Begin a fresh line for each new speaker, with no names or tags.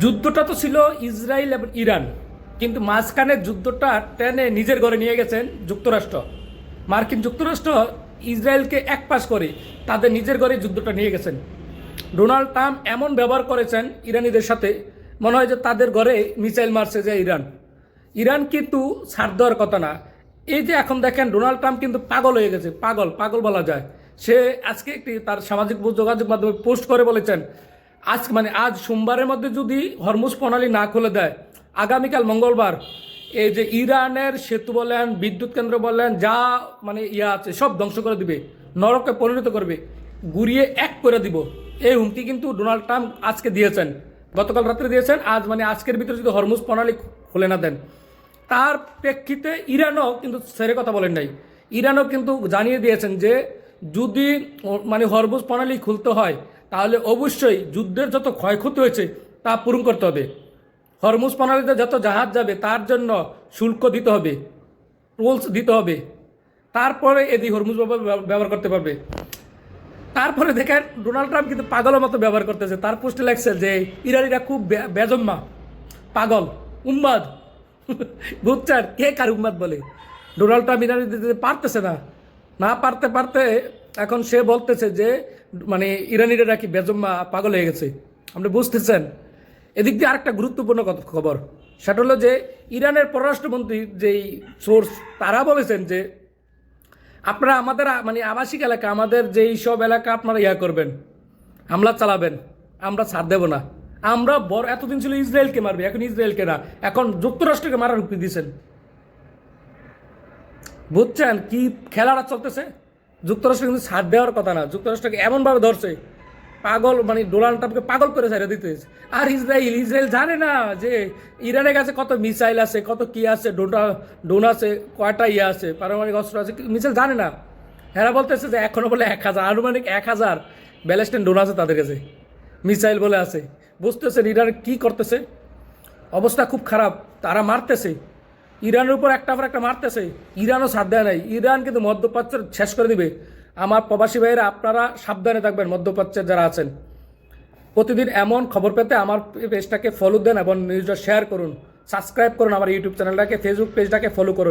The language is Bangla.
যুদ্ধটা তো ছিল ইসরায়েল এবং ইরান, কিন্তু মাঝখানে যুদ্ধটা টেনে নিজের ঘরে নিয়ে গেছেন যুক্তরাষ্ট্র। মার্কিন যুক্তরাষ্ট্র ইসরায়েলকে একপাশ করে তাদের নিজের ঘরে যুদ্ধটা নিয়ে গেছেন। ডোনাল্ড ট্রাম্প এমন ব্যবহার করেছেন ইরানিদের সাথে, মনে হয় যে তাদের ঘরে মিসাইল মারছে যে ইরান। ইরান কিন্তু ছাড় দেওয়ার কথা না। এই যে এখন দেখেন ডোনাল্ড ট্রাম্প কিন্তু পাগল হয়ে গেছে, পাগল পাগল বলা যায়। সে আজকে একটি তার সামাজিক যোগাযোগ মাধ্যমে পোস্ট করে বলেছেন, আজ সোমবারের মধ্যে যদি হরমুজ প্রণালী না খুলে দেয়, আগামীকাল মঙ্গলবার এই যে ইরানের সেতু বলেন, বিদ্যুৎ কেন্দ্র বলেন, যা আছে সব ধ্বংস করে দিবে, নরকে পরিণত করবে, গুড়িয়ে এক করে দিব। এই হুমকি কিন্তু ডোনাল্ড ট্রাম্প আজকে দিয়েছেন, গতকাল রাত্রে দিয়েছেন। আজকের ভিতরে যদি হরমুজ প্রণালী খুলে না দেন, তার প্রেক্ষিতে ইরানও কিন্তু ছেড়ে কথা বলেন নাই। ইরানও কিন্তু জানিয়ে দিয়েছেন যে যদি হরমুজ প্রণালী খুলতে হয়, তাহলে অবশ্যই যুদ্ধের যত ক্ষয়ক্ষতি হয়েছে তা পূরণ করতে হবে। হরমুজ প্রণালীতে যত জাহাজ যাবে তার জন্য শুল্ক দিতে হবে, টোলস দিতে হবে, তারপরে এদি হরমুজ ব্যবহার করতে পারবে। তারপরে দেখেন ডোনাল্ড ট্রাম্প কিন্তু পাগলের মতো ব্যবহার করতেছে। তার পোস্টে লাগছে যে ইরানিরা খুব বেজম্মা, পাগল, উম্মাদ। বুঝছেন কে কার উম্মাদ বলে? ডোনাল্ড ট্রাম্প ইরানি দিতে পারতেছে না পারতে পারতে এখন সে বলতেছে যে ইরানিরা নাকি বেজম্মা, পাগল হয়ে গেছে। আপনি বুঝতেছেন? এদিক দিয়ে আরেকটা গুরুত্বপূর্ণ খবর, সেটা হলো যে ইরানের পররাষ্ট্রমন্ত্রী যেই সোর্স, তারা বলেছেন যে আপনারা আমাদের আবাসিক এলাকা, আমাদের যেই সব এলাকা আপনারা করবেন, হামলা চালাবেন, আমরা ছাড় দেব না। আমরা এতদিন ছিল ইসরায়েলকে মারবে, এখন ইসরায়েলকে না, এখন যুক্তরাষ্ট্রকে মারার হুমকি দিয়েছেন। বুঝছেন কি খেলাটা চলতেছে? যুক্তরাষ্ট্র কিন্তু ছাড় দেওয়ার কথা না, যুক্তরাষ্ট্রকে এমনভাবে ধরছে, পাগল ডোনাল্ড ট্রাম্পকে পাগল করে ছেড়ে দিতে। আর ইসরায়েল জানে না যে ইরানের কাছে কত মিসাইল আছে, কত কি আছে, ড্রোন আছে, কয়টা আছে, পারমাণবিক অস্ত্র আছে, মিসাইল জানে না। এরা বলতেছে যে এখনো বলে 1000, আনুমানিক 1000 ব্যালিস্টিক ড্রোন আছে তাদের কাছে, মিসাইল বলে আছে। বুঝতেছেন ইরান কি করতেছে? অবস্থা খুব খারাপ, তারা মারতেছে, ইরানের উপর একটা পর একটা মারতেছে। ইরানও ছাড় দেয় নাই, ইরান কিন্তু মধ্যপ্রাচ্য শেষ করে দিবে। আমার প্রবাসী ভাইয়েরা, আপনারা সাবধানে থাকবেন, মধ্যপ্রাচ্যের যারা আছেন। প্রতিদিন এমন খবর পেতে আমার পেজটাকে ফলো দেন এবং নিউজটা শেয়ার করুন, সাবস্ক্রাইব করুন, আমার ইউটিউব চ্যানেলটাকে, ফেসবুক পেজটাকে ফলো করুন।